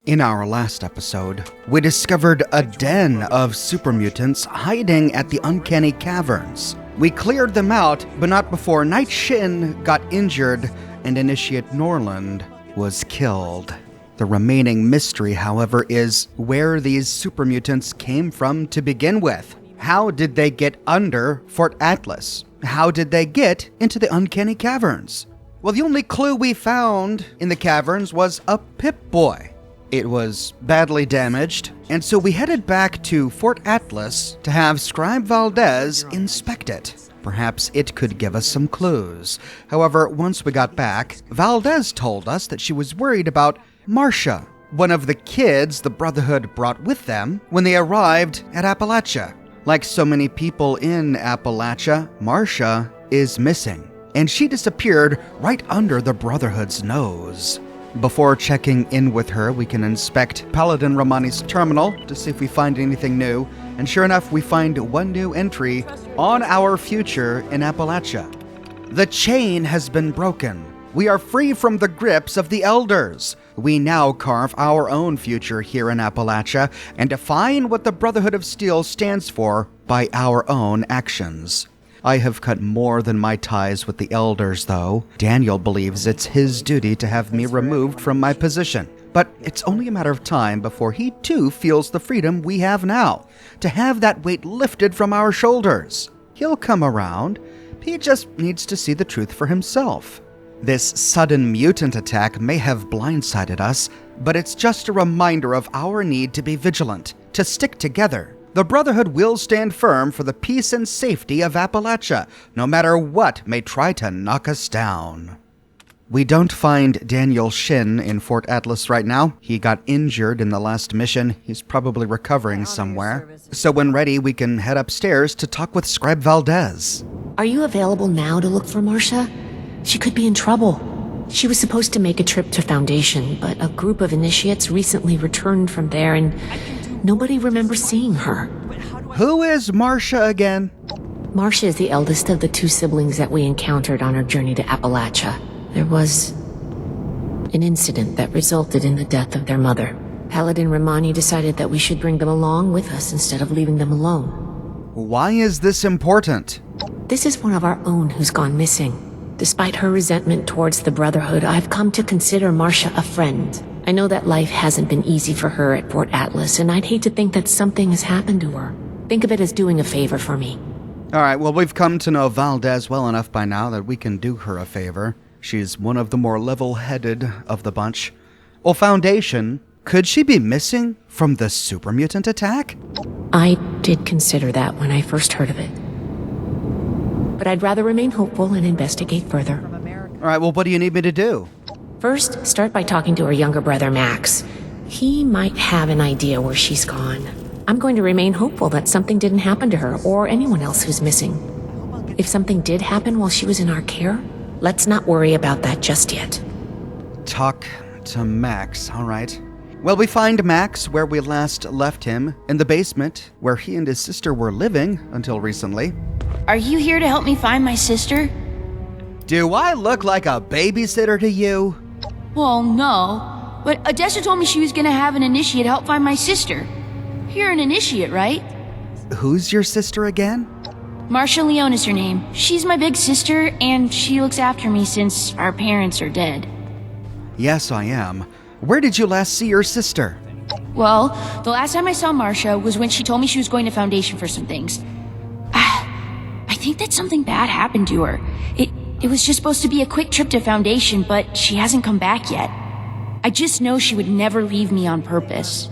In our last episode, we discovered a den of super mutants hiding at the Uncanny Caverns. We cleared them out, but not before Knight Shin got injured and Initiate Norland was killed. The remaining mystery, however, is where these super mutants came from to begin with. How did they get under Fort Atlas? How did they get into the Uncanny Caverns? Well, the only clue we found in the caverns was a Pip-Boy. It was badly damaged, and so we headed back to Fort Atlas to have Scribe Valdez inspect it. Perhaps it could give us some clues. However, once we got back, Valdez told us that she was worried about Marcia, one of the kids the Brotherhood brought with them when they arrived at Appalachia. Like so many people in Appalachia, Marcia is missing, and she disappeared right under the Brotherhood's nose. Before checking in with her, we can inspect Paladin Romani's terminal to see if we find anything new, and sure enough, we find one new entry on our future in Appalachia. The chain has been broken. We are free from the grips of the Elders. We now carve our own future here in Appalachia and define what the Brotherhood of Steel stands for by our own actions. I have cut more than my ties with the Elders, though. Daniel believes it's his duty to have me removed from my position. But it's only a matter of time before he too feels the freedom we have now, to have that weight lifted from our shoulders. He'll come around. He just needs to see the truth for himself. This sudden mutant attack may have blindsided us, but it's just a reminder of our need to be vigilant, to stick together. The Brotherhood will stand firm for the peace and safety of Appalachia, no matter what may try to knock us down. We don't find Daniel Shin in Fort Atlas right now. He got injured in the last mission. He's probably recovering somewhere. So when ready, we can head upstairs to talk with Scribe Valdez. Are you available now to look for Marcia? She could be in trouble. She was supposed to make a trip to Foundation, but a group of initiates recently returned from there and nobody remembers seeing her. Who is Marcia again? Marcia is the eldest of the two siblings that we encountered on our journey to Appalachia. There was an incident that resulted in the death of their mother. Paladin Romani decided that we should bring them along with us instead of leaving them alone. Why is this important? This is one of our own who's gone missing. Despite her resentment towards the Brotherhood, I've come to consider Marcia a friend. I know that life hasn't been easy for her at Fort Atlas, and I'd hate to think that something has happened to her. Think of it as doing a favor for me. All right, well, we've come to know Valdez well enough by now that we can do her a favor. She's one of the more level-headed of the bunch. Well, Foundation, could she be missing from the super mutant attack? I did consider that when I first heard of it. But I'd rather remain hopeful and investigate further. All right, well, what do you need me to do? First, start by talking to her younger brother, Max. He might have an idea where she's gone. I'm going to remain hopeful that something didn't happen to her or anyone else who's missing. If something did happen while she was in our care, let's not worry about that just yet. Talk to Max, all right. Well, we find Max where we last left him, in the basement, where he and his sister were living until recently. Are you here to help me find my sister? Do I look like a babysitter to you? Well, no. But Odessa told me she was gonna have an initiate help find my sister. You're an initiate, right? Who's your sister again? Marcia Leone is her name. She's my big sister, and she looks after me since our parents are dead. Yes, I am. Where did you last see your sister? Well, the last time I saw Marcia was when she told me she was going to Foundation for some things. I think that something bad happened to her. It was just supposed to be a quick trip to Foundation, but she hasn't come back yet. I just know she would never leave me on purpose.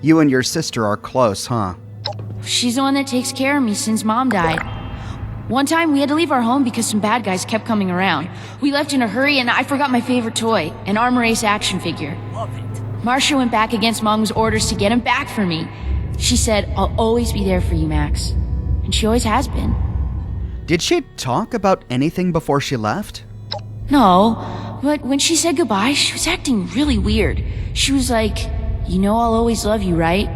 You and your sister are close, huh? She's the one that takes care of me since Mom died. One time we had to leave our home because some bad guys kept coming around. We left in a hurry and I forgot my favorite toy, an Armor Ace action figure. Marcia went back against Mom's orders to get him back for me. She said, "I'll always be there for you, Max." And she always has been. Did she talk about anything before she left? No, but when she said goodbye, she was acting really weird. She was like, "You know I'll always love you, right?"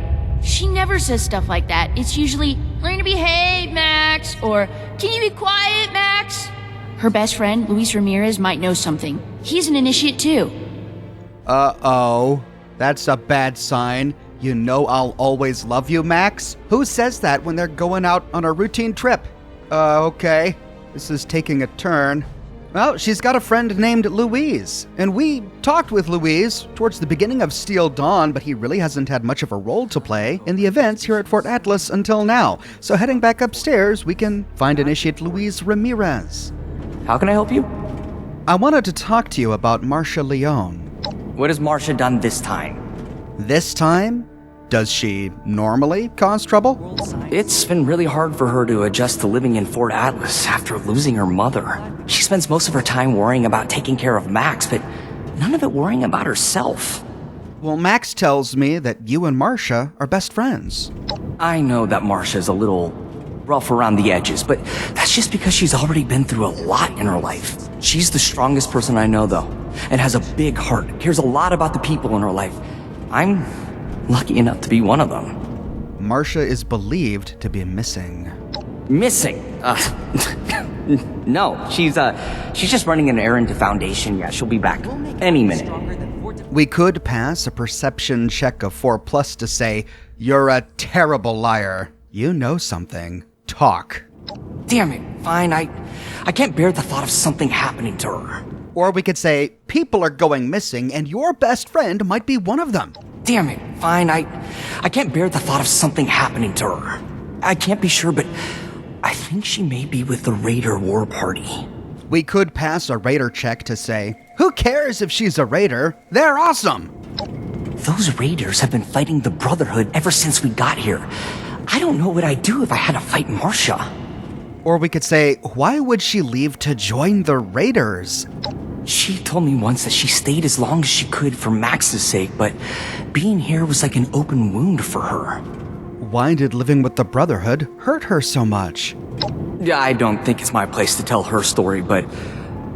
She never says stuff like that. It's usually, "Learn to behave, Max," or "Can you be quiet, Max?" Her best friend, Luis Ramirez, might know something. He's an initiate too. Uh-oh. That's a bad sign. You know I'll always love you, Max? Who says that when they're going out on a routine trip? Okay. This is taking a turn. Well, she's got a friend named Louise, and we talked with Louise towards the beginning of Steel Dawn, but he really hasn't had much of a role to play in the events here at Fort Atlas until now. So heading back upstairs, we can find Initiate Louise Ramirez. How can I help you? I wanted to talk to you about Marcia Leone. What has Marcia done this time? This time? Does she normally cause trouble? It's been really hard for her to adjust to living in Fort Atlas after losing her mother. She spends most of her time worrying about taking care of Max, but none of it worrying about herself. Well, Max tells me that you and Marcia are best friends. I know that Marcia's a little rough around the edges, but that's just because she's already been through a lot in her life. She's the strongest person I know, though, and has a big heart, cares a lot about the people in her life. I'm lucky enough to be one of them. Marcia is believed to be missing. Missing? No, she's just running an errand to Foundation. Yeah, she'll be back any minute. We could pass a perception check of 4+ to say, you're a terrible liar. You know something. Talk. Damn it, fine, I can't bear the thought of something happening to her. Or we could say, people are going missing and your best friend might be one of them. Damn it, fine, I can't bear the thought of something happening to her. I can't be sure, but I think she may be with the Raider War Party. We could pass a Raider check to say, who cares if she's a Raider? They're awesome! Those Raiders have been fighting the Brotherhood ever since we got here. I don't know what I'd do if I had to fight Marcia. Or we could say, why would she leave to join the Raiders? She told me once that she stayed as long as she could for Max's sake, but being here was like an open wound for her. Why did living with the Brotherhood hurt her so much? Yeah, I don't think it's my place to tell her story, but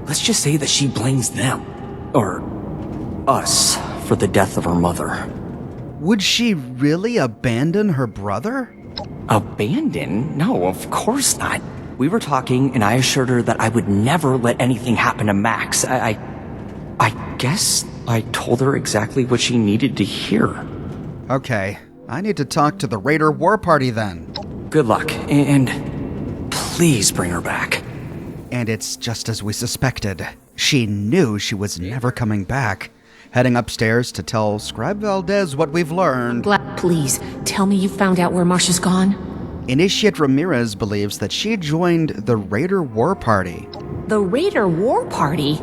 let's just say that she blames them, or us, for the death of her mother. Would she really abandon her brother? Abandon? No, of course not. We were talking, and I assured her that I would never let anything happen to Max. I guess I told her exactly what she needed to hear. Okay, I need to talk to the Raider War Party then. Good luck, and please bring her back. And it's just as we suspected. She knew she was never coming back. Heading upstairs to tell Scribe Valdez what we've learned. Please, tell me you found out where Marcia's gone. Initiate Ramirez believes that she joined the Raider War Party. The Raider War Party?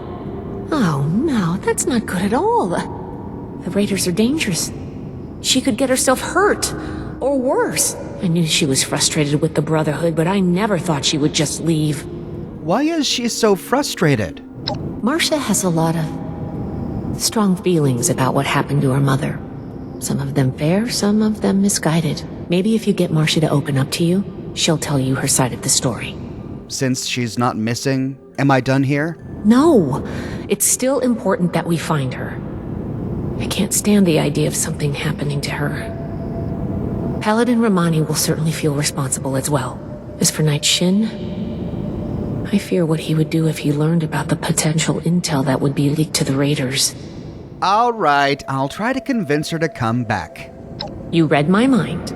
Oh no, that's not good at all. The Raiders are dangerous. She could get herself hurt, or worse. I knew she was frustrated with the Brotherhood, but I never thought she would just leave. Why is she so frustrated? Marcia has a lot of strong feelings about what happened to her mother. Some of them fair, some of them misguided. Maybe if you get Marcia to open up to you, she'll tell you her side of the story. Since she's not missing, am I done here? No, it's still important that we find her. I can't stand the idea of something happening to her. Paladin Romani will certainly feel responsible as well. As for Knight Shin, I fear what he would do if he learned about the potential intel that would be leaked to the Raiders. All right, I'll try to convince her to come back. You read my mind.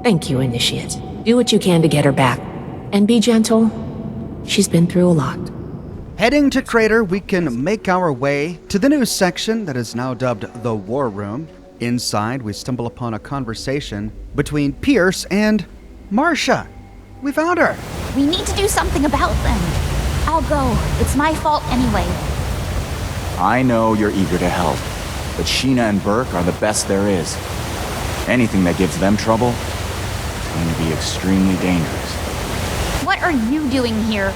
Thank you, Initiate. Do what you can to get her back. And be gentle. She's been through a lot. Heading to Crater, we can make our way to the new section that is now dubbed the War Room. Inside, we stumble upon a conversation between Pierce and Marcia. We found her. We need to do something about them. I'll go. It's my fault anyway. I know you're eager to help, but Sheena and Burke are the best there is. Anything that gives them trouble is going to be extremely dangerous. What are you doing here?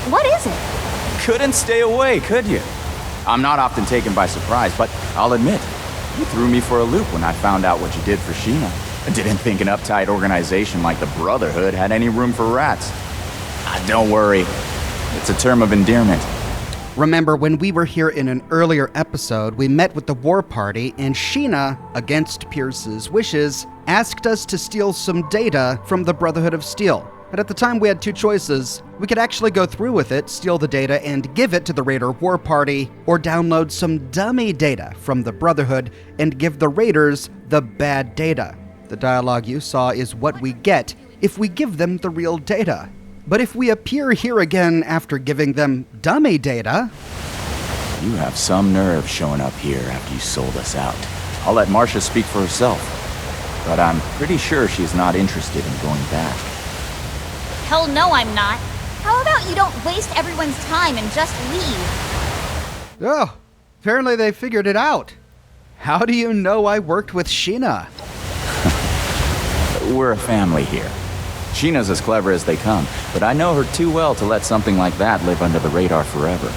What is it? Couldn't stay away, could you? I'm not often taken by surprise, but I'll admit, you threw me for a loop when I found out what you did for Sheena. I didn't think an uptight organization like the Brotherhood had any room for rats. Don't worry, it's a term of endearment. Remember, when we were here in an earlier episode, we met with the War Party, and Sheena, against Pierce's wishes, asked us to steal some data from the Brotherhood of Steel. but at the time we had two choices. We could actually go through with it, steal the data, and give it to the Raider War Party, or download some dummy data from the Brotherhood and give the Raiders the bad data. The dialogue you saw is what we get if we give them the real data. But if we appear here again after giving them dummy data... You have some nerve showing up here after you sold us out. I'll let Marcia speak for herself, but I'm pretty sure she's not interested in going back. Hell no, I'm not. How about you don't waste everyone's time and just leave? Oh, apparently they figured it out. How do you know I worked with Sheena? We're a family here. Sheena's as clever as they come, but I know her too well to let something like that live under the radar forever.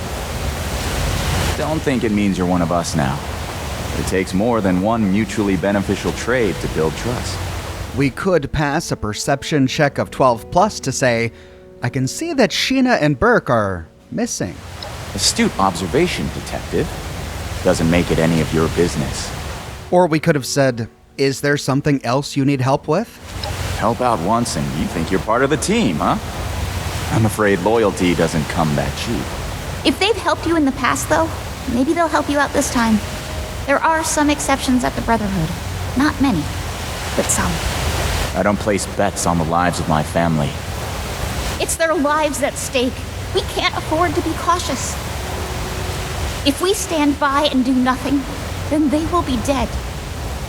Don't think it means you're one of us now. It takes more than one mutually beneficial trade to build trust. We could pass a perception check of 12 plus to say, I can see that Sheena and Burke are missing. Astute observation, detective. Doesn't make it any of your business. Or we could have said, is there something else you need help with? Help out once and you think you're part of the team, huh? I'm afraid loyalty doesn't come that cheap. If they've helped you in the past, though, maybe they'll help you out this time. There are some exceptions at the Brotherhood. Not many, but some. I don't place bets on the lives of my family. It's their lives at stake. We can't afford to be cautious. If we stand by and do nothing, then they will be dead.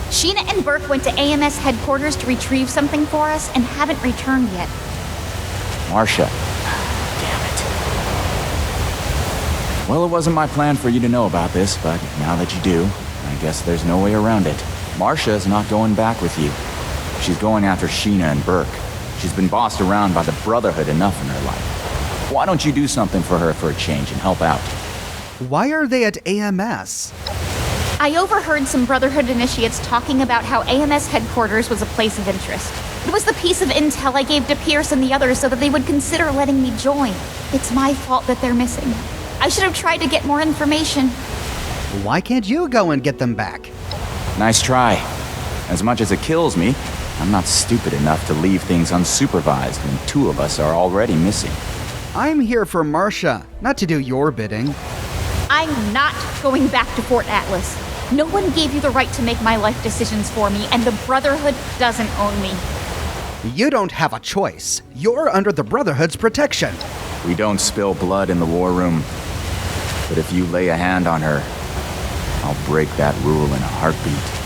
Sheena and Burke went to AMS headquarters to retrieve something for us and haven't returned yet. Marcia. Damn it. Well, it wasn't my plan for you to know about this, but now that you do, I guess there's no way around it. Marcia is not going back with you. She's going after Sheena and Burke. She's been bossed around by the Brotherhood enough in her life. Why don't you do something for her for a change and help out? Why are they at AMS? I overheard some Brotherhood initiates talking about how AMS headquarters was a place of interest. It was the piece of intel I gave to Pierce and the others so that they would consider letting me join. It's my fault that they're missing. I should have tried to get more information. Why can't you go and get them back? Nice try. As much as it kills me, I'm not stupid enough to leave things unsupervised when two of us are already missing. I'm here for Marcia, not to do your bidding. I'm not going back to Fort Atlas. No one gave you the right to make my life decisions for me, and the Brotherhood doesn't own me. You don't have a choice. You're under the Brotherhood's protection. We don't spill blood in the war room. But if you lay a hand on her, I'll break that rule in a heartbeat.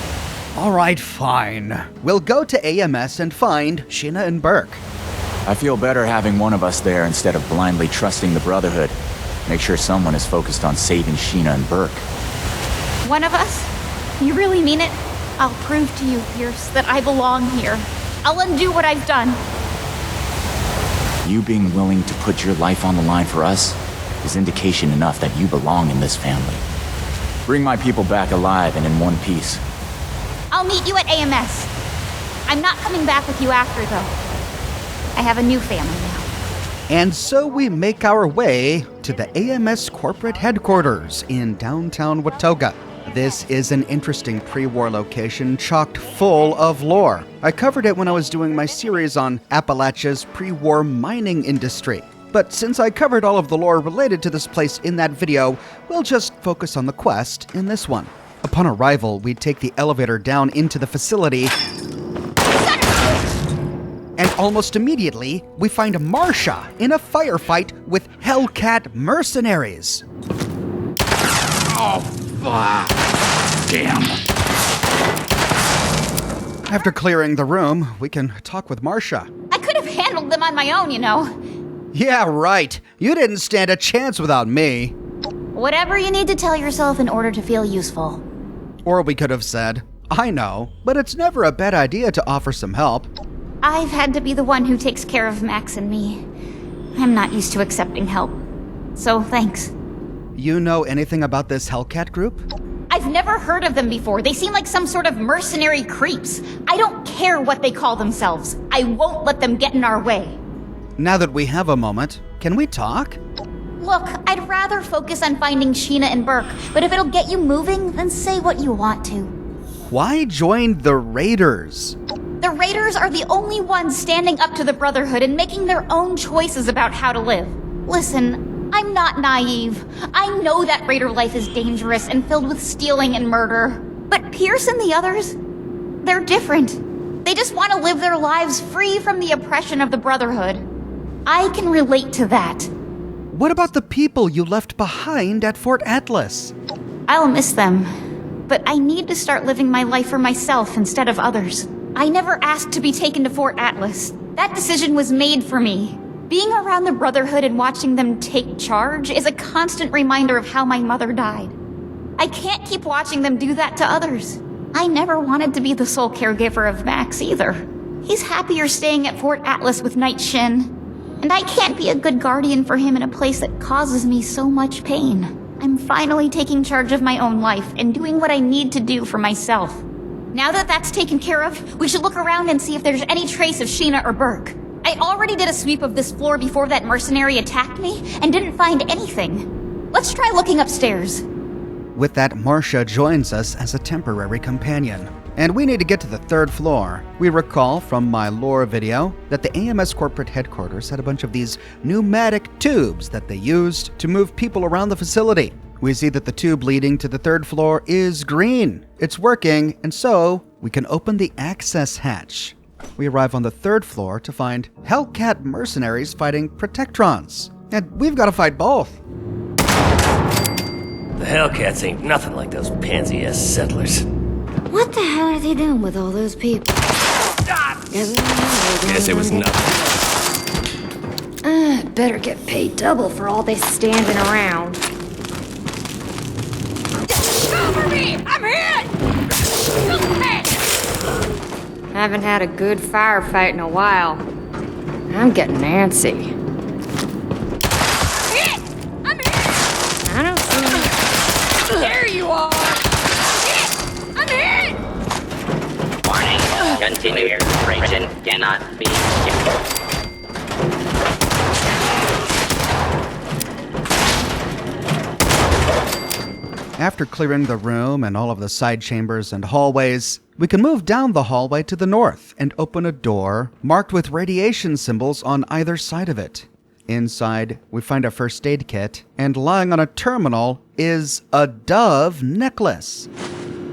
All right, fine. We'll go to AMS and find Sheena and Burke. I feel better having one of us there instead of blindly trusting the Brotherhood. Make sure someone is focused on saving Sheena and Burke. One of us? You really mean it? I'll prove to you, Pierce, that I belong here. I'll undo what I've done. You being willing to put your life on the line for us is indication enough that you belong in this family. Bring my people back alive and in one piece. I'll meet you at AMS. I'm not coming back with you after, though. I have a new family now. And so we make our way to the AMS corporate headquarters in downtown Watoga. This is an interesting pre-war location chocked full of lore. I covered it when I was doing my series on Appalachia's pre-war mining industry. But since I covered all of the lore related to this place in that video, we'll just focus on the quest in this one. Upon arrival, we take the elevator down into the facility, and almost immediately, we find Marcia in a firefight with Hellcat mercenaries. Oh, fuck. Damn. After clearing the room, we can talk with Marcia. I could have handled them on my own, you know. Yeah, right. You didn't stand a chance without me. Whatever you need to tell yourself in order to feel useful. Or we could have said, I know, but it's never a bad idea to offer some help. I've had to be the one who takes care of Max and me. I'm not used to accepting help. So thanks. You know anything about this Hellcat group? I've never heard of them before. They seem like some sort of mercenary creeps. I don't care what they call themselves. I won't let them get in our way. Now that we have a moment, can we talk? Look, I'd rather focus on finding Sheena and Burke, but if it'll get you moving, then say what you want to. Why join the Raiders? The Raiders Raiders are the only ones standing up to the Brotherhood and making their own choices about how to live. Listen, I'm not naive. I know that Raider life is dangerous and filled with stealing and murder. But Pierce and the others, they're different. They just want to live their lives free from the oppression of the Brotherhood. I can relate to that. What about the people you left behind at Fort Atlas? I'll miss them. But I need to start living my life for myself instead of others. I never asked to be taken to Fort Atlas. That decision was made for me. Being around the Brotherhood and watching them take charge is a constant reminder of how my mother died. I can't keep watching them do that to others. I never wanted to be the sole caregiver of Max either. He's happier staying at Fort Atlas with Night Shin. And I can't be a good guardian for him in a place that causes me so much pain. I'm finally taking charge of my own life and doing what I need to do for myself. Now that that's taken care of, we should look around and see if there's any trace of Sheena or Burke. I already did a sweep of this floor before that mercenary attacked me and didn't find anything. Let's try looking upstairs. With that, Marcia joins us as a temporary companion. And we need to get to the 3rd floor. We recall from my lore video that the AMS corporate headquarters had a bunch of these pneumatic tubes that they used to move people around the facility. We see that the tube leading to the 3rd floor is green. It's working, and so we can open the access hatch. We arrive on the 3rd floor to find Hellcat mercenaries fighting Protectrons. And we've got to fight both. The Hellcats ain't nothing like those pansy-ass settlers. What the hell are they doing with all those people? Guess it was nothing. Better get paid double for all this standing around. Cover me! I'm hit! Haven't had a good firefight in a while. I'm getting antsy. Hit! I'm hit! I don't see. There you are! I'm hit! Warning. Continue. Region cannot be secured. After clearing the room and all of the side chambers and hallways, we can move down the hallway to the north and open a door marked with radiation symbols on either side of it. Inside, we find a first aid kit, and lying on a terminal is a dove necklace.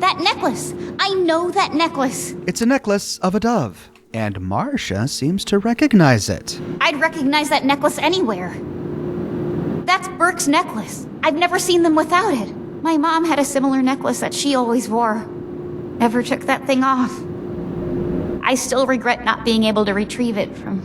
That necklace! I know that necklace! It's a necklace of a dove, and Marcia seems to recognize it. I'd recognize that necklace anywhere. That's Burke's necklace. I've never seen them without it. My mom had a similar necklace that she always wore. Never took that thing off. I still regret not being able to retrieve it from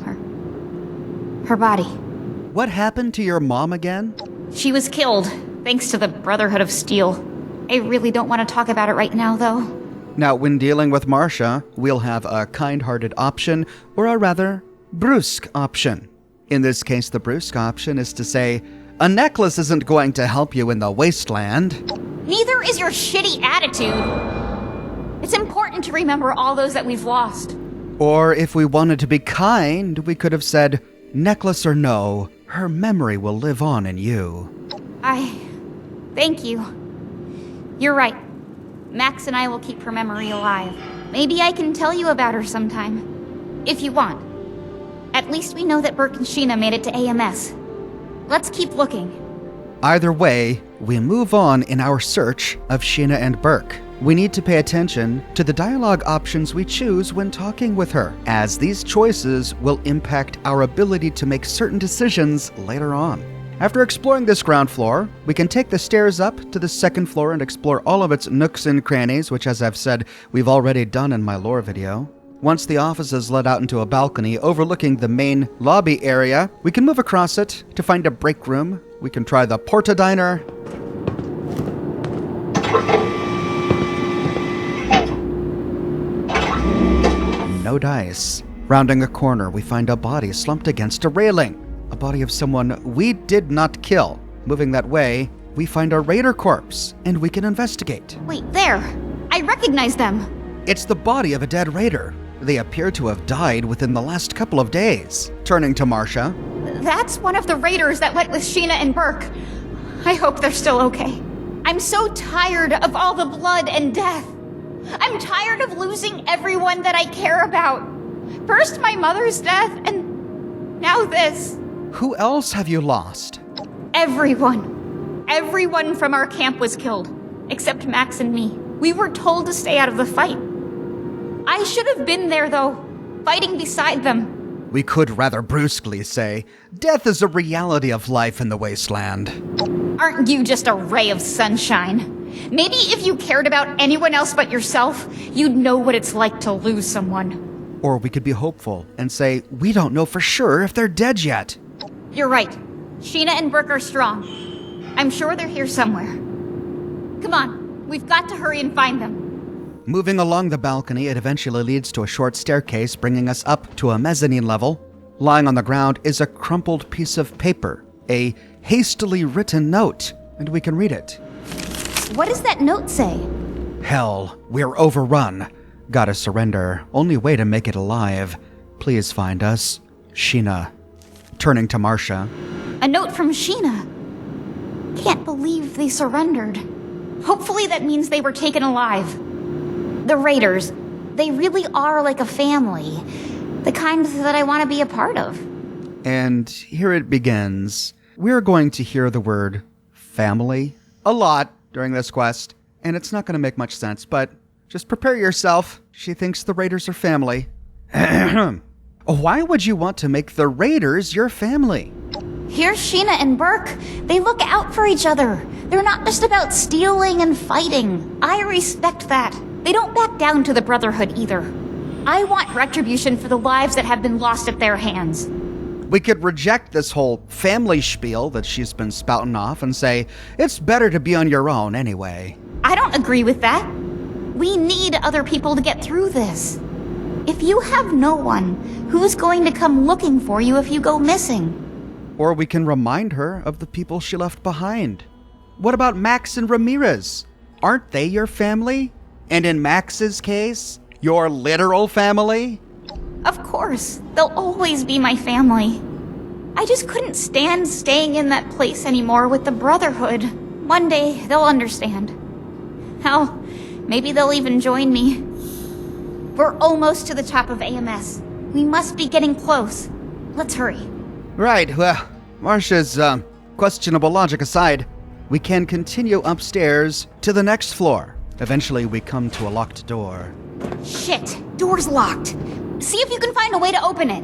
her body. What happened to your mom again? She was killed, thanks to the Brotherhood of Steel. I really don't want to talk about it right now, though. Now, when dealing with Marcia, we'll have a kind-hearted option, or a rather brusque option. In this case, the brusque option is to say, a necklace isn't going to help you in the wasteland. Neither is your shitty attitude. It's important to remember all those that we've lost. Or if we wanted to be kind, we could have said, necklace or no, her memory will live on in you. Thank you. You're right. Max and I will keep her memory alive. Maybe I can tell you about her sometime. If you want. At least we know that Burke and Sheena made it to AMS. Let's keep looking. Either way, we move on in our search of Sheena and Burke. We need to pay attention to the dialogue options we choose when talking with her, as these choices will impact our ability to make certain decisions later on. After exploring this ground floor, we can take the stairs up to the 2nd floor and explore all of its nooks and crannies, which, as I've said, we've already done in my lore video. Once the offices led out into a balcony overlooking the main lobby area, we can move across it to find a break room. We can try the Porta Diner. No dice. Rounding a corner, we find a body slumped against a railing. A body of someone we did not kill. Moving that way, we find a raider corpse, and we can investigate. Wait, there! I recognize them! It's the body of a dead raider. They appear to have died within the last couple of days. Turning to Marcia. That's one of the raiders that went with Sheena and Burke. I hope they're still okay. I'm so tired of all the blood and death. I'm tired of losing everyone that I care about. First my mother's death, and now this. Who else have you lost? Everyone. Everyone from our camp was killed, except Max and me. We were told to stay out of the fight. I should have been there, though, fighting beside them. We could rather brusquely say, death is a reality of life in the wasteland. Aren't you just a ray of sunshine? Maybe if you cared about anyone else but yourself, you'd know what it's like to lose someone. Or we could be hopeful and say, we don't know for sure if they're dead yet. You're right. Sheena and Burke are strong. I'm sure they're here somewhere. Come on, we've got to hurry and find them. Moving along the balcony, it eventually leads to a short staircase bringing us up to a mezzanine level. Lying on the ground is a crumpled piece of paper, a hastily written note, and we can read it. What does that note say? Hell, we're overrun. Gotta surrender. Only way to make it alive. Please find us. Sheena. Turning to Marcia. A note from Sheena. Can't believe they surrendered. Hopefully that means they were taken alive. The Raiders, they really are like a family. The kind that I want to be a part of. And here it begins. We're going to hear the word family a lot during this quest, and it's not going to make much sense, but just prepare yourself. She thinks the Raiders are family. Why would you want to make the Raiders your family? Here's Sheena and Burke. They look out for each other. They're not just about stealing and fighting. I respect that. They don't back down to the Brotherhood either. I want retribution for the lives that have been lost at their hands. We could reject this whole family spiel that she's been spouting off and say, it's better to be on your own anyway. I don't agree with that. We need other people to get through this. If you have no one, who's going to come looking for you if you go missing? Or we can remind her of the people she left behind. What about Max and Ramirez? Aren't they your family? And in Max's case, your literal family? Of course, they'll always be my family. I just couldn't stand staying in that place anymore with the Brotherhood. One day, they'll understand. Hell, maybe they'll even join me. We're almost to the top of AMS. We must be getting close. Let's hurry. Right, well, Marcia's questionable logic aside, we can continue upstairs to the next floor. Eventually, we come to a locked door. Shit, door's locked. See if you can find a way to open it.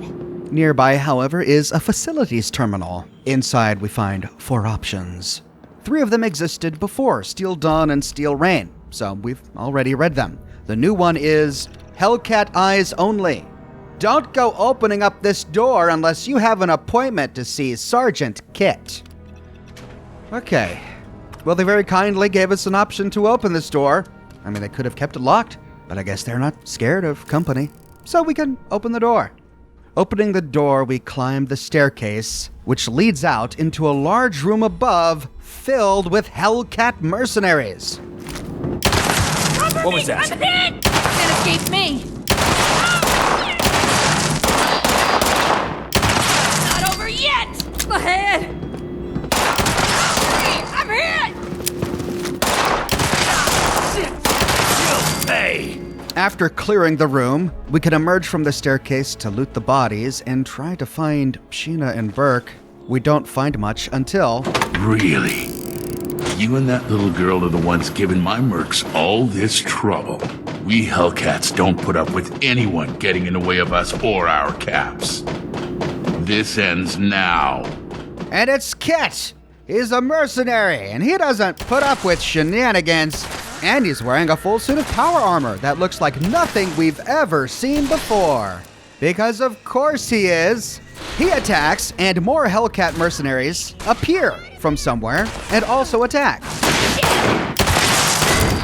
Nearby, however, is a facilities terminal. Inside, we find 4 options. 3 of them existed before Steel Dawn and Steel Rain, so we've already read them. The new one is Hellcat Eyes Only. Don't go opening up this door unless you have an appointment to see Sergeant Kit. Okay. Well, they very kindly gave us an option to open this door. I mean, they could have kept it locked, but I guess they're not scared of company. So we can open the door. Opening the door, we climb the staircase, which leads out into a large room above filled with Hellcat mercenaries. What was that? I'm hit! Can't escape me! Not over yet! Ahead! I'm hit! Hey! After clearing the room, we can emerge from the staircase to loot the bodies and try to find Sheena and Burke. We don't find much until... Really? You and that little girl are the ones giving my mercs all this trouble. We Hellcats don't put up with anyone getting in the way of us or our caps. This ends now. And it's Kit! He's a mercenary, and he doesn't put up with shenanigans. And he's wearing a full suit of power armor that looks like nothing we've ever seen before. Because of course he is. He attacks, and more Hellcat mercenaries appear from somewhere and also attack.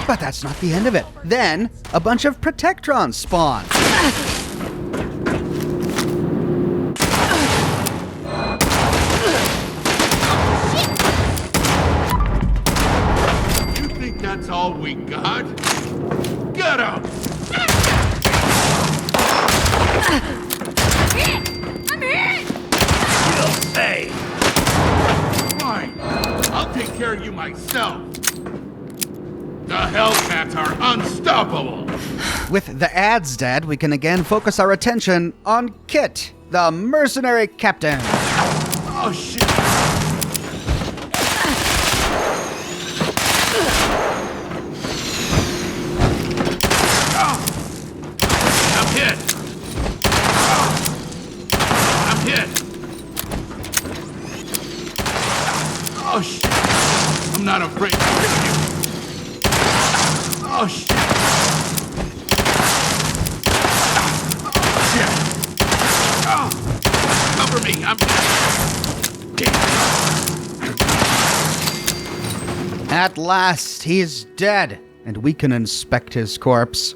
But that's not the end of it. Then, a bunch of Protectrons spawn. That's all we got? Get him! I'm hit! Hey! Fine. I'll take care of you myself. The Hellcats are unstoppable. With the ads dead, we can again focus our attention on Kit, the mercenary captain. Oh, shit! I'm hit! I'm hit! Oh, shit! I'm not afraid to kill you! Oh, shit! Oh, cover me! I'm At last, he's dead, and we can inspect his corpse.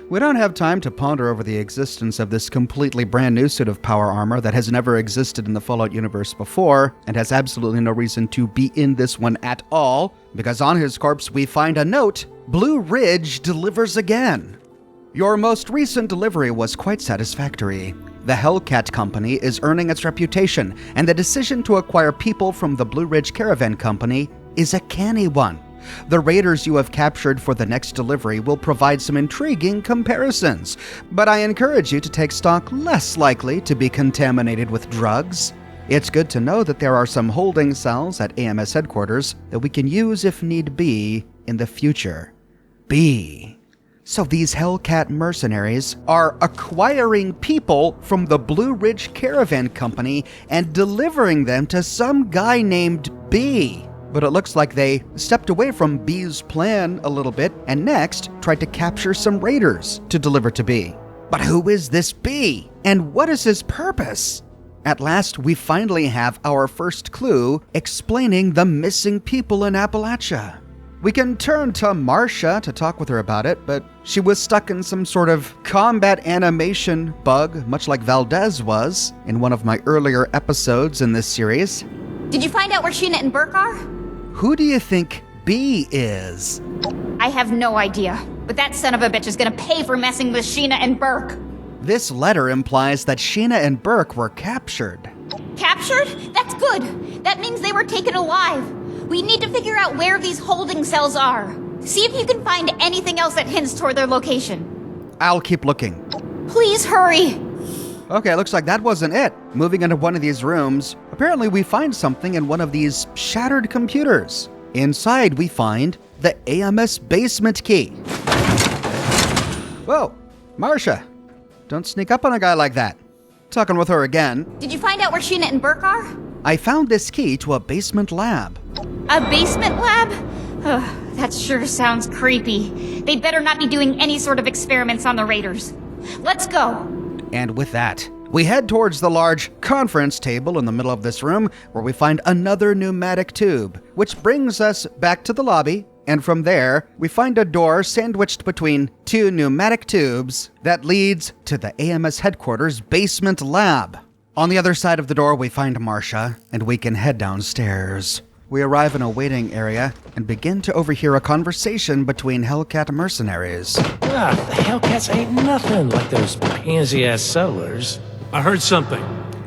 We don't have time to ponder over the existence of this completely brand new suit of power armor that has never existed in the Fallout universe before, and has absolutely no reason to be in this one at all, because on his corpse we find a note: Blue Ridge delivers again. Your most recent delivery was quite satisfactory. The Hellcat Company is earning its reputation, and the decision to acquire people from the Blue Ridge Caravan Company is a canny one. The raiders you have captured for the next delivery will provide some intriguing comparisons, but I encourage you to take stock less likely to be contaminated with drugs. It's good to know that there are some holding cells at AMS headquarters that we can use if need be in the future. So these Hellcat mercenaries are acquiring people from the Blue Ridge Caravan Company and delivering them to some guy named B. But it looks like they stepped away from B's plan a little bit and next tried to capture some raiders to deliver to B. But who is this B? And what is his purpose? At last, we finally have our first clue explaining the missing people in Appalachia. We can turn to Marcia to talk with her about it, but she was stuck in some sort of combat animation bug, much like Valdez was in one of my earlier episodes in this series. Did you find out where Sheena and Burke are? Who do you think B is? I have no idea, but that son of a bitch is gonna pay for messing with Sheena and Burke. This letter implies that Sheena and Burke were captured. Captured? That's good. That means they were taken alive. We need to figure out where these holding cells are. See if you can find anything else that hints toward their location. I'll keep looking. Please hurry. Okay, looks like that wasn't it. Moving into one of these rooms, apparently we find something in one of these shattered computers. Inside, we find the AMS basement key. Whoa, Marcia, don't sneak up on a guy like that. Talking with her again. Did you find out where Sheena and Burke are? I found this key to a basement lab. A basement lab? Ugh, that sure sounds creepy. They'd better not be doing any sort of experiments on the raiders. Let's go. And with that, we head towards the large conference table in the middle of this room, where we find another pneumatic tube, which brings us back to the lobby, and from there, we find a door sandwiched between two pneumatic tubes that leads to the AMS headquarters basement lab. On the other side of the door, we find Marcia, and we can head downstairs. We arrive in a waiting area and begin to overhear a conversation between Hellcat mercenaries. The Hellcats ain't nothing like those pansy-ass settlers. I heard something.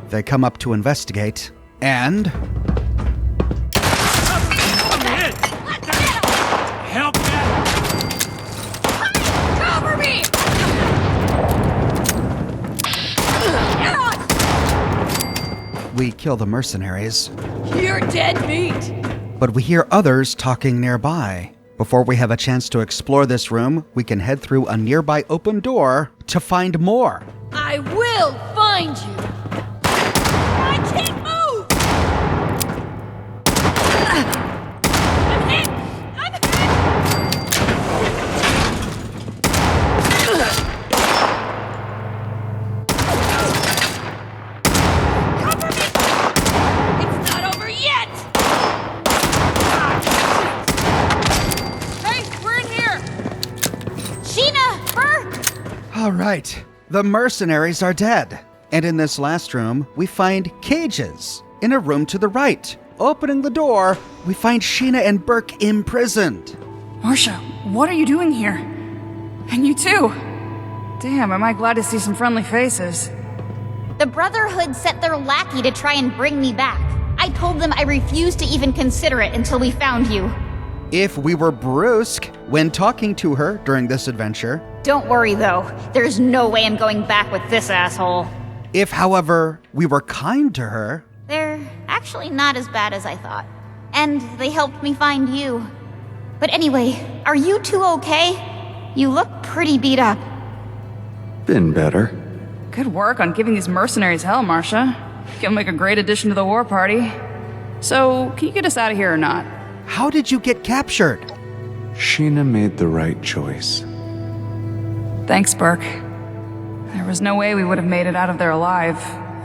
They come up to investigate, and... I'm hit! Hellcat! Cover me! we kill the mercenaries. You're dead meat! But we hear others talking nearby. Before we have a chance to explore this room, we can head through a nearby open door to find more. I will find you! I can't move! I'm hit! I'm hit! Cover me! It's not over yet! Hey, we're in here! Sheena! Burke! All right, the mercenaries are dead. And in this last room, we find cages in a room to the right. Opening the door, we find Sheena and Burke imprisoned. Marcia, what are you doing here? And you too. Damn, am I glad to see some friendly faces. The Brotherhood sent their lackey to try and bring me back. I told them I refused to even consider it until we found you. If we were brusque when talking to her during this adventure, Don't worry, though. There's no way I'm going back with this asshole. If, however, we were kind to her... They're actually not as bad as I thought. And they helped me find you. But anyway, are you two okay? You look pretty beat up. Been better. Good work on giving these mercenaries hell, Marcia. You'll make a great addition to the war party. So, can you get us out of here or not? How did you get captured? Sheena made the right choice. Thanks, Burke. There was no way we would have made it out of there alive,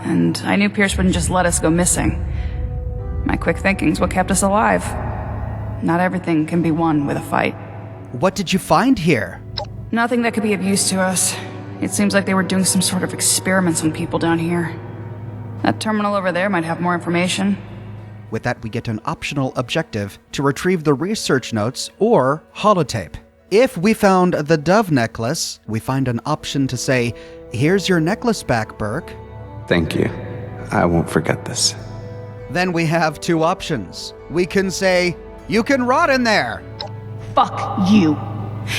and I knew Pierce wouldn't just let us go missing. My quick thinking's what kept us alive. Not everything can be won with a fight. What did you find here? Nothing that could be of use to us. It seems like they were doing some sort of experiments on people down here. That terminal over there might have more information. With that, we get an optional objective to retrieve the research notes or holotape. If we found the dove necklace, we find an option to say, "Here's your necklace back, Burke." Thank you. I won't forget this. Then we have two options. We can say, "You can rot in there." Fuck you.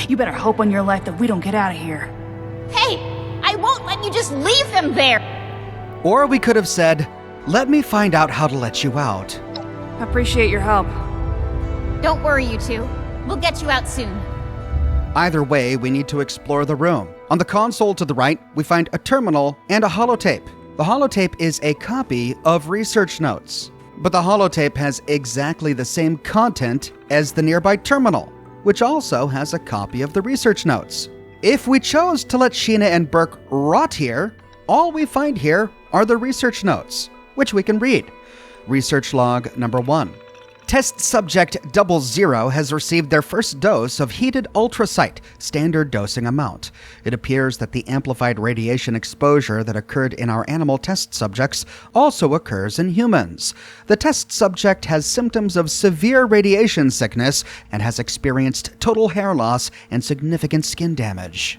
You better hope on your life that we don't get out of here. Hey, I won't let you just leave them there. Or we could have said, "Let me find out how to let you out." Appreciate your help. Don't worry, you two. We'll get you out soon. Either way, we need to explore the room. On the console to the right, we find a terminal and a holotape. The holotape is a copy of research notes, but the holotape has exactly the same content as the nearby terminal, which also has a copy of the research notes. If we chose to let Sheena and Burke rot here, all we find here are the research notes, which we can read. Research log number 1. Test subject 00 has received their first dose of heated ultrasight, standard dosing amount. It appears that the amplified radiation exposure that occurred in our animal test subjects also occurs in humans. The test subject has symptoms of severe radiation sickness and has experienced total hair loss and significant skin damage.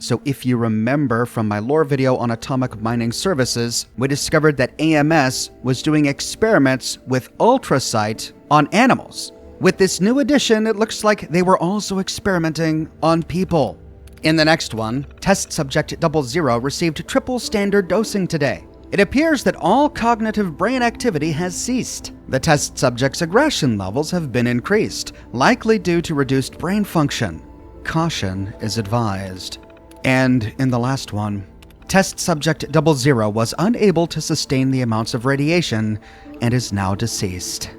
So if you remember from my lore video on atomic mining services, we discovered that AMS was doing experiments with ultrasight on animals. With this new addition, it looks like they were also experimenting on people. In the next one, test subject 00 received triple standard dosing today. It appears that all cognitive brain activity has ceased. The test subject's aggression levels have been increased, likely due to reduced brain function. Caution is advised. And in the last one, test subject 00 was unable to sustain the amounts of radiation and is now deceased.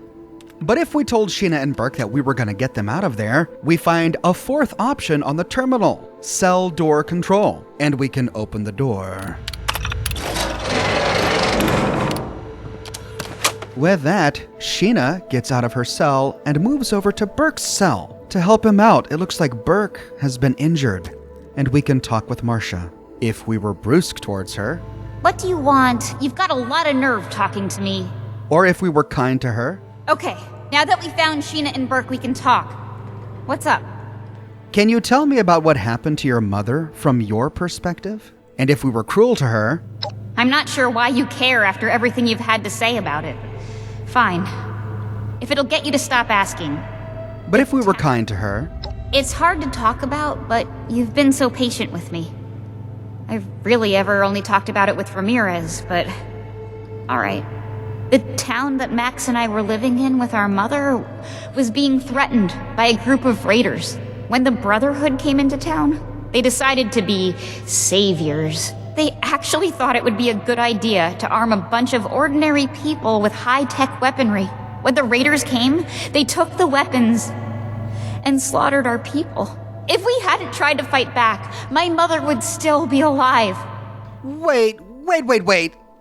But if we told Sheena and Burke that we were going to get them out of there, we find a fourth option on the terminal, cell door control, and we can open the door. With that, Sheena gets out of her cell and moves over to Burke's cell to help him out. It looks like Burke has been injured, and we can talk with Marcia. If we were brusque towards her, What do you want? You've got a lot of nerve talking to me. or if we were kind to her, Okay, now that we found Sheena and Burke, we can talk. What's up? can you tell me about what happened to your mother from your perspective? And if we were cruel to her, I'm not sure why you care after everything you've had to say about it. Fine. If it'll get you to stop asking. but if we were kind to her, It's hard to talk about, but you've been so patient with me. I've really ever only talked about it with Ramirez, but... Alright. The town that Max and I were living in with our mother was being threatened by a group of raiders. When the Brotherhood came into town, they decided to be saviors. They actually thought it would be a good idea to arm a bunch of ordinary people with high-tech weaponry. When the raiders came, they took the weapons and slaughtered our people. If we hadn't tried to fight back, my mother would still be alive. Wait.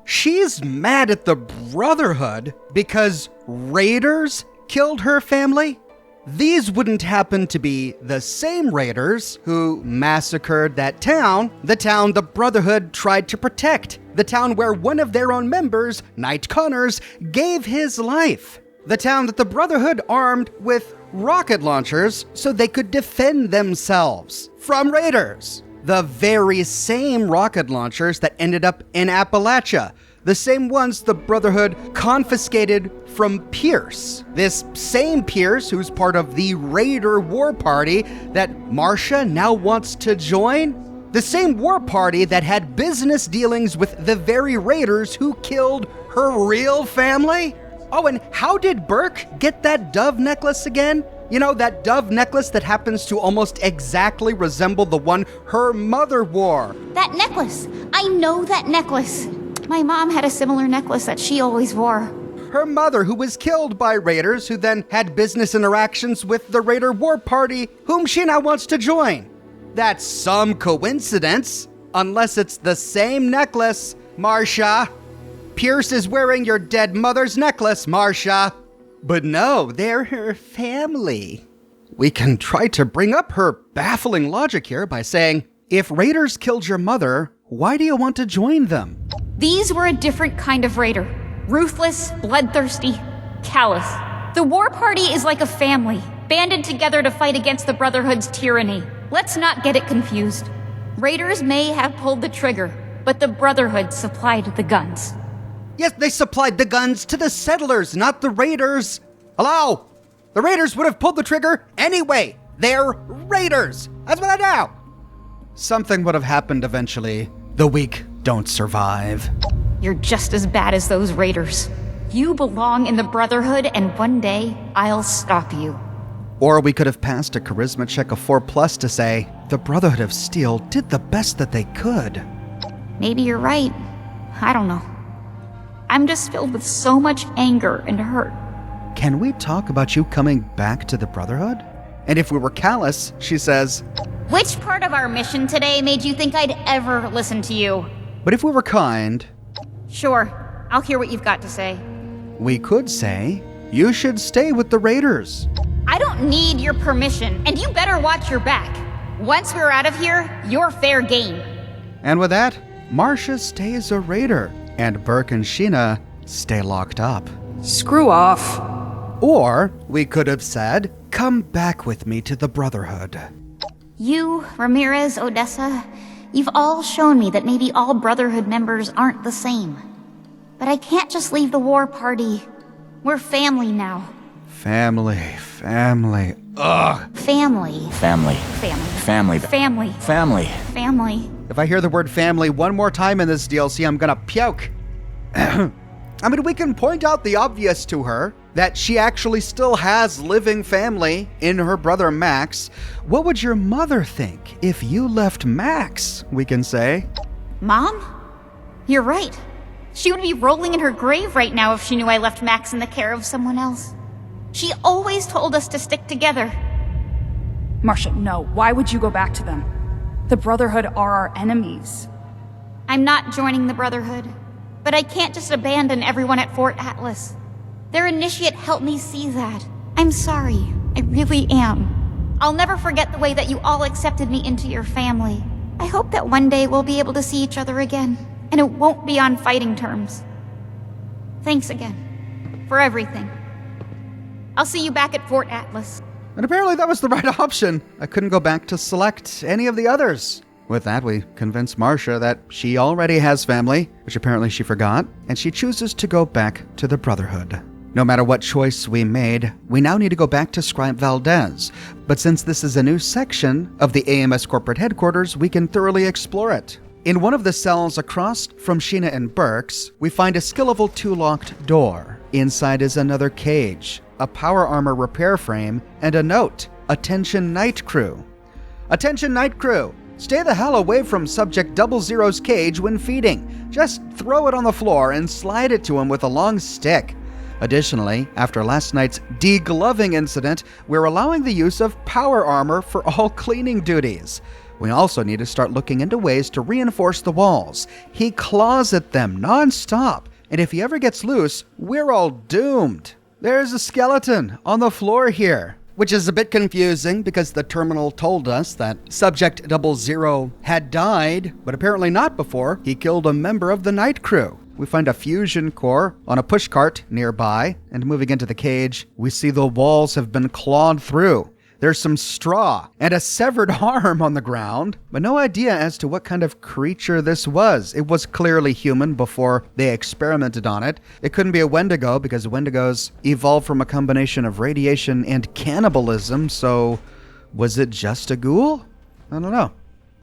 She's mad at the Brotherhood because raiders killed her family? These wouldn't happen to be the same raiders who massacred that town, the town the Brotherhood tried to protect, the town where one of their own members, Knight Connors, gave his life, the town that the Brotherhood armed with rocket launchers so they could defend themselves from raiders. The very same rocket launchers that ended up in Appalachia, The same ones the Brotherhood confiscated from Pierce. This same Pierce who's part of the Raider war party that Marcia now wants to join. The same war party that had business dealings with the very Raiders who killed her real family. Oh, and how did Burke get that dove necklace again? You know, that dove necklace that happens to almost exactly resemble the one her mother wore. That necklace! I know that necklace! My mom had a similar necklace that she always wore. Her mother, who was killed by Raiders, who then had business interactions with the Raider war party, whom she now wants to join. That's some coincidence, unless it's the same necklace, Marcia. Pierce is wearing your dead mother's necklace, Marcia. But no, they're her family. We can try to bring up her baffling logic here by saying, if Raiders killed your mother, why do you want to join them? These were a different kind of Raider. Ruthless, bloodthirsty, callous. The war party is like a family, banded together to fight against the Brotherhood's tyranny. Let's not get it confused. Raiders may have pulled the trigger, but the Brotherhood supplied the guns. Yes, they supplied the guns to the settlers, not the Raiders. Hello? The Raiders would have pulled the trigger anyway. They're Raiders. That's what I know. Something would have happened eventually. The weak don't survive. You're just as bad as those Raiders. You belong in the Brotherhood, and one day I'll stop you. Or we could have passed a charisma check of 4+ to say, the Brotherhood of Steel did the best that they could. Maybe you're right. I don't know. I'm just filled with so much anger and hurt. Can we talk about you coming back to the Brotherhood? And if we were callous, she says, which part of our mission today made you think I'd ever listen to you? But if we were kind... Sure, I'll hear what you've got to say. We could say, you should stay with the Raiders. I don't need your permission, and you better watch your back. Once we're out of here, you're fair game. And with that, Marcia stays a Raider, and Burke and Sheena stay locked up. Screw off. Or we could have said, come back with me to the Brotherhood. You, Ramirez, Odessa, you've all shown me that maybe all Brotherhood members aren't the same. But I can't just leave the war party. We're family now. Family. Ugh. Family. Family. If I hear the word family one more time in this DLC, I'm gonna puke. I mean, we can point out the obvious to her, that she actually still has living family in her brother Max. What would your mother think if you left Max, we can say? Mom? You're right. She would be rolling in her grave right now if she knew I left Max in the care of someone else. She always told us to stick together. Marcia, no. Why would you go back to them? The Brotherhood are our enemies. I'm not joining the Brotherhood, but I can't just abandon everyone at Fort Atlas. Their initiate helped me see that. I'm sorry. I really am. I'll never forget the way that you all accepted me into your family. I hope that one day we'll be able to see each other again, and it won't be on fighting terms. Thanks again. For everything. I'll see you back at Fort Atlas. And apparently that was the right option. I couldn't go back to select any of the others. With that, we convince Marcia that she already has family, which apparently she forgot, and she chooses to go back to the Brotherhood. No matter what choice we made, we now need to go back to Scribe Valdez. But since this is a new section of the AMS corporate headquarters, we can thoroughly explore it. In one of the cells across from Sheena and Burke's, we find a skill level 2 locked door. Inside is another cage, a power armor repair frame, and a note. Attention Night Crew. Attention Night Crew. Stay the hell away from Subject 00's cage when feeding. Just throw it on the floor and slide it to him with a long stick. Additionally, after last night's degloving incident, we're allowing the use of power armor for all cleaning duties. We also need to start looking into ways to reinforce the walls. He claws at them non-stop, and if he ever gets loose, we're all doomed. There's a skeleton on the floor here, which is a bit confusing because the terminal told us that Subject 00 had died, but apparently not before he killed a member of the night crew. We find a fusion core on a pushcart nearby, and moving into the cage, we see the walls have been clawed through. There's some straw and a severed arm on the ground, but no idea as to what kind of creature this was. It was clearly human before they experimented on it. It couldn't be a Wendigo because Wendigos evolved from a combination of radiation and cannibalism, so was it just a ghoul? I don't know.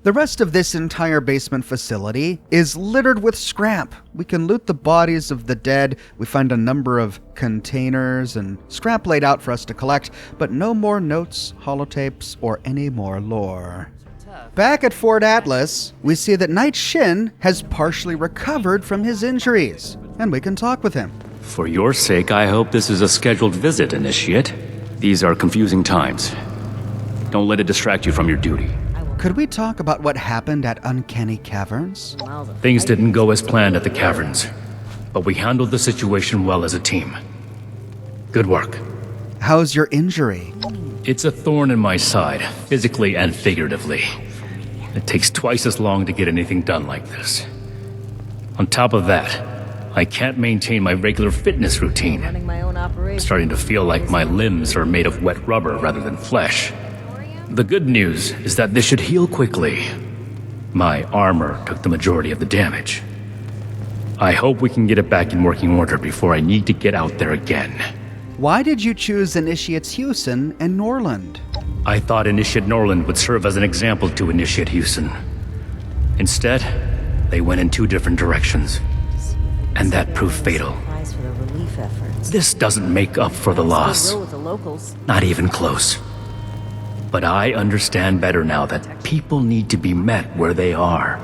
The rest of this entire basement facility is littered with scrap. We can loot the bodies of the dead. We find a number of containers and scrap laid out for us to collect, but no more notes, holotapes, or any more lore. Back at Fort Atlas, we see that Knight Shin has partially recovered from his injuries, and we can talk with him. For your sake, I hope this is a scheduled visit, Initiate. These are confusing times. Don't let it distract you from your duty. Could we talk about what happened at Uncanny Caverns? Things didn't go as planned at the caverns, but we handled the situation well as a team. Good work. How's your injury? It's a thorn in my side, physically and figuratively. It takes twice as long to get anything done like this. On top of that, I can't maintain my regular fitness routine. I'm starting to feel like my limbs are made of wet rubber rather than flesh. The good news is that this should heal quickly. My armor took the majority of the damage. I hope we can get it back in working order before I need to get out there again. Why did you choose Initiates Hewson and Norland? I thought Initiate Norland would serve as an example to Initiate Hewson. Instead, they went in two different directions, and that proved fatal. This doesn't make up for the loss. Not even close. But I understand better now that people need to be met where they are.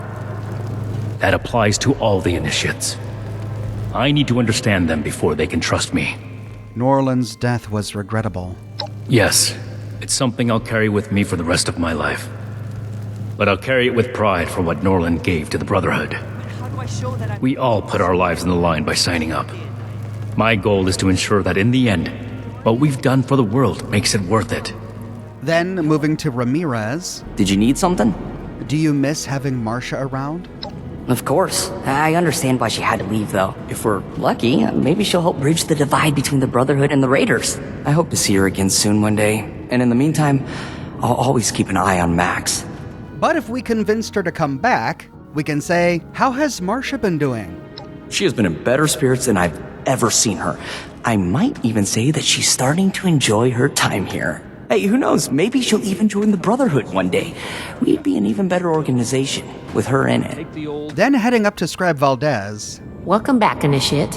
That applies to all the Initiates. I need to understand them before they can trust me. Norland's death was regrettable. Yes, it's something I'll carry with me for the rest of my life. But I'll carry it with pride for what Norland gave to the Brotherhood. We all put our lives on the line by signing up. My goal is to ensure that in the end, what we've done for the world makes it worth it. Then, moving to Ramirez. Did you need something? Do you miss having Marcia around? Of course. I understand why she had to leave, though. If we're lucky, maybe she'll help bridge the divide between the Brotherhood and the Raiders. I hope to see her again soon one day. And in the meantime, I'll always keep an eye on Max. But if we convinced her to come back, we can say, how has Marcia been doing? She has been in better spirits than I've ever seen her. I might even say that she's starting to enjoy her time here. Hey, who knows? Maybe she'll even join the Brotherhood one day. We'd be an even better organization with her in it. Then heading up to Scribe Valdez. Welcome back, Initiate.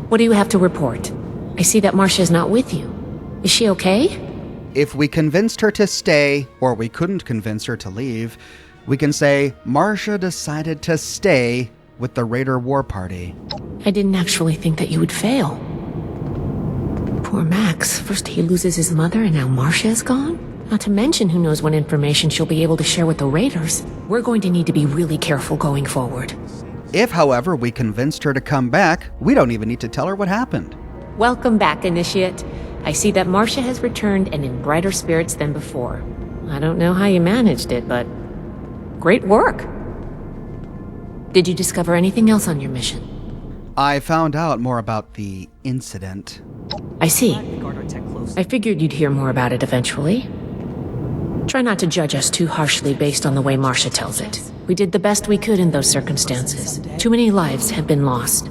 What do you have to report? I see that Marcia's not with you. Is she okay? If we convinced her to stay, or we couldn't convince her to leave, we can say Marcia decided to stay with the Raider War Party. I didn't actually think that you would fail. Poor Max. First he loses his mother and now Marcia is gone? Not to mention who knows what information she'll be able to share with the Raiders. We're going to need to be really careful going forward. If, however, we convinced her to come back, we don't even need to tell her what happened. Welcome back, Initiate. I see that Marcia has returned and in brighter spirits than before. I don't know how you managed it, but great work. Did you discover anything else on your mission? I found out more about the incident. I see. I figured you'd hear more about it eventually. Try not to judge us too harshly based on the way Marcia tells it. We did the best we could in those circumstances. Too many lives have been lost.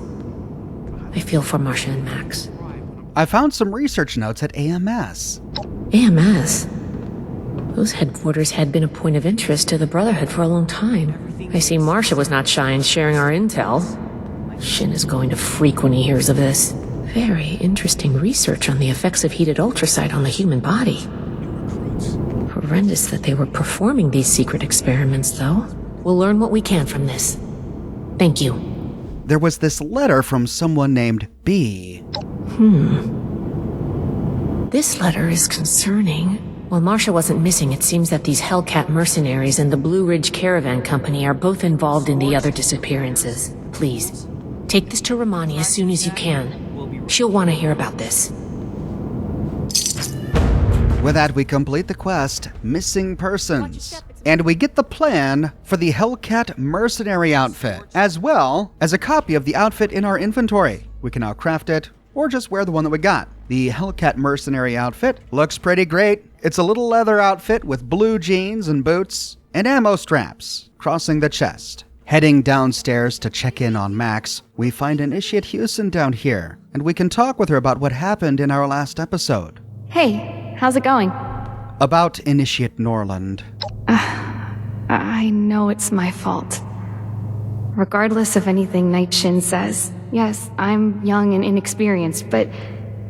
I feel for Marcia and Max. I found some research notes at AMS. AMS? Those headquarters had been a point of interest to the Brotherhood for a long time. I see Marcia was not shy in sharing our intel. Shin is going to freak when he hears of this. Very interesting research on the effects of heated ultrasight on the human body. Horrendous that they were performing these secret experiments, though. We'll learn what we can from this. Thank you. There was this letter from someone named B. This letter is concerning. While Marcia wasn't missing, it seems that these Hellcat mercenaries and the Blue Ridge Caravan Company are both involved in the other disappearances. Please, take this to Romani as soon as you can. She'll want to hear about this. With that, we complete the quest, Missing Persons. And we get the plan for the Hellcat mercenary outfit, as well as a copy of the outfit in our inventory. We can now craft it, or just wear the one that we got. The Hellcat mercenary outfit looks pretty great. It's a little leather outfit with blue jeans and boots and ammo straps crossing the chest. Heading downstairs to check in on Max, we find Initiate Houston down here, and we can talk with her about what happened in our last episode. Hey, how's it going? About Initiate Norland. I know it's my fault. Regardless of anything Night Shin says, yes, I'm young and inexperienced, but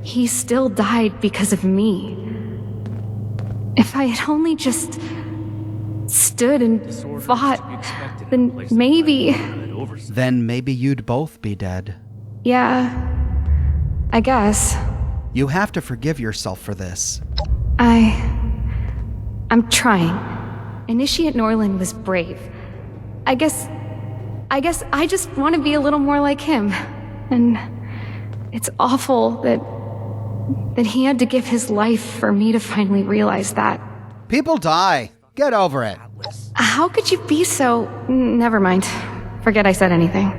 he still died because of me. If I had only just stood and fought, then maybe... Then maybe you'd both be dead. Yeah, I guess. You have to forgive yourself for this. I'm trying. Initiate Norland was brave. I guess I just want to be a little more like him. And it's awful that he had to give his life for me to finally realize that. People die. Get over it. How could you be so... Never mind. Forget I said anything.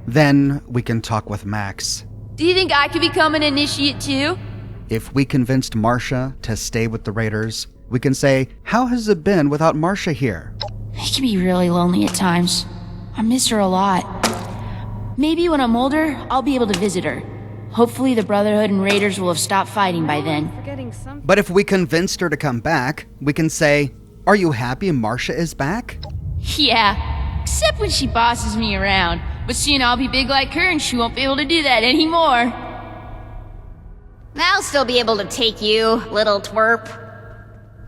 Then we can talk with Max. Do you think I could become an initiate too? If we convinced Marcia to stay with the Raiders, we can say, how has it been without Marcia here? It can be really lonely at times. I miss her a lot. Maybe when I'm older, I'll be able to visit her. Hopefully the Brotherhood and Raiders will have stopped fighting by then. But if we convinced her to come back, we can say, are you happy Marcia is back? Yeah, except when she bosses me around. But soon I'll be big like her and she won't be able to do that anymore. I'll still be able to take you, little twerp.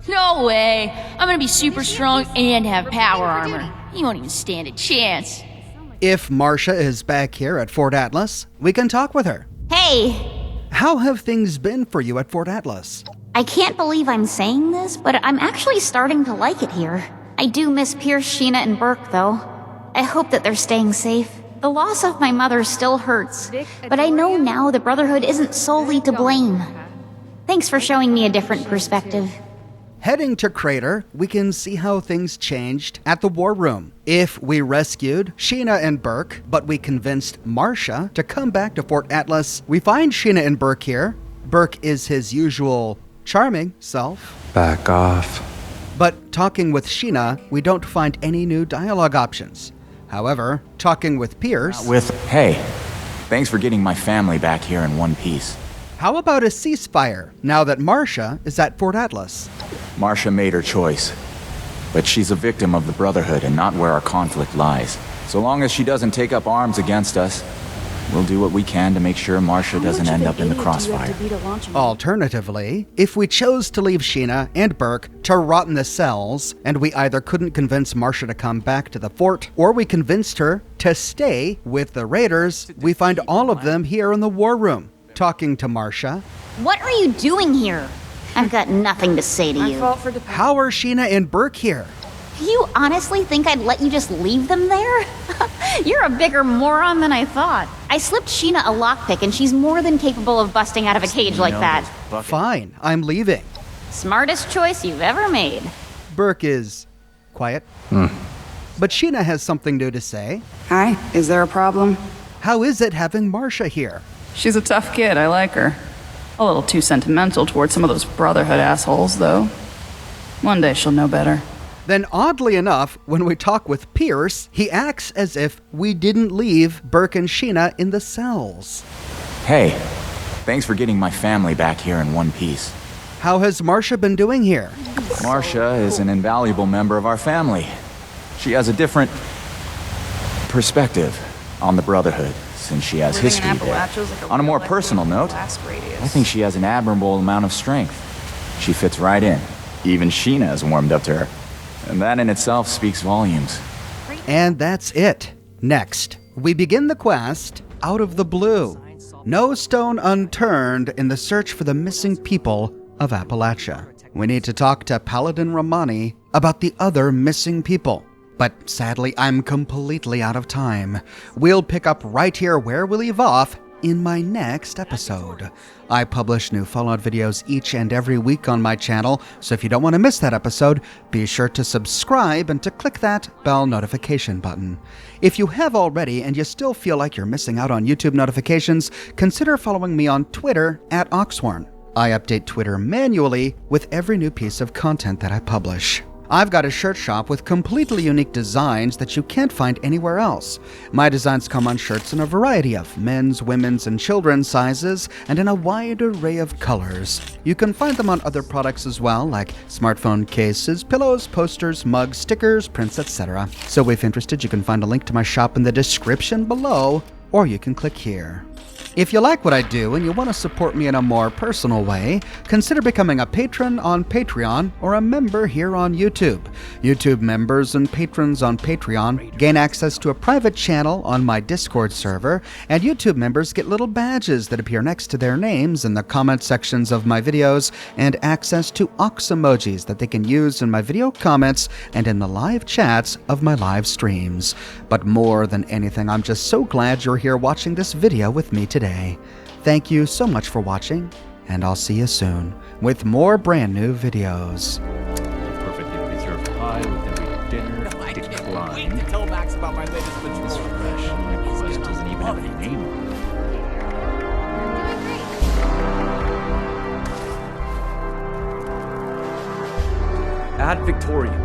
No way! I'm gonna be super strong and have power armor. You won't even stand a chance. If Marcia is back here at Fort Atlas, we can talk with her. Hey! How have things been for you at Fort Atlas? I can't believe I'm saying this, but I'm actually starting to like it here. I do miss Pierce, Sheena, and Burke, though. I hope that they're staying safe. The loss of my mother still hurts, but I know now the Brotherhood isn't solely to blame. Thanks for showing me a different perspective. Heading to Crater, we can see how things changed at the War Room. If we rescued Sheena and Burke, but we convinced Marcia to come back to Fort Atlas, we find Sheena and Burke here. Burke is his usual charming self. Back off. But talking with Sheena, we don't find any new dialogue options. However, talking with Pierce... Hey, thanks for getting my family back here in one piece. How about a ceasefire, now that Marcia is at Fort Atlas? Marcia made her choice. But she's a victim of the Brotherhood and not where our conflict lies. So long as she doesn't take up arms against us, we'll do what we can to make sure Marcia doesn't end up in the crossfire. Alternatively, if we chose to leave Sheena and Burke to rot in the cells, and we either couldn't convince Marcia to come back to the fort, or we convinced her to stay with the Raiders, we find all of them here in the War Room, talking to Marcia. What are you doing here? I've got nothing to say to you. How are Sheena and Burke here? You honestly think I'd let you just leave them there? You're a bigger moron than I thought. I slipped Sheena a lockpick and she's more than capable of busting out of a cage like that. Fine, I'm leaving. Smartest choice you've ever made. Burke is quiet. But Sheena has something new to say. Hi, is there a problem? How is it having Marcia here? She's a tough kid, I like her. A little too sentimental towards some of those Brotherhood assholes, though. One day she'll know better. Then oddly enough, when we talk with Pierce, he acts as if we didn't leave Burke and Sheena in the cells. Hey, thanks for getting my family back here in one piece. How has Marcia been doing here? Marcia is an invaluable member of our family. She has a different perspective on the Brotherhood, since she has history there. On a more personal note, I think she has an admirable amount of strength. She fits right in. Even Sheena has warmed up to her. And that in itself speaks volumes. And that's it. Next, we begin the quest Out of the Blue. No stone unturned in the search for the missing people of Appalachia. We need to talk to Paladin Romani about the other missing people. But sadly, I'm completely out of time. We'll pick up right here where we leave off in my next episode. I publish new Fallout videos each and every week on my channel, so if you don't want to miss that episode, be sure to subscribe and to click that bell notification button. If you have already and you still feel like you're missing out on YouTube notifications, consider following me on Twitter at Oxhorn. I update Twitter manually with every new piece of content that I publish. I've got a shirt shop with completely unique designs that you can't find anywhere else. My designs come on shirts in a variety of men's, women's, and children's sizes, and in a wide array of colors. You can find them on other products as well, like smartphone cases, pillows, posters, mugs, stickers, prints, etc. So if interested, you can find a link to my shop in the description below, or you can click here. If you like what I do and you want to support me in a more personal way, consider becoming a patron on Patreon or a member here on YouTube. YouTube members and patrons on Patreon gain access to a private channel on my Discord server, and YouTube members get little badges that appear next to their names in the comment sections of my videos, and access to Ox emojis that they can use in my video comments and in the live chats of my live streams. But more than anything, I'm just so glad you're here watching this video with me today. Thank you so much for watching, and I'll see you soon with more brand new videos. Perfectly preserved pie with every dinner. I can't wait to tell Max about my latest patrol. This fresh, my quest doesn't even have any name on it. Add Victoria.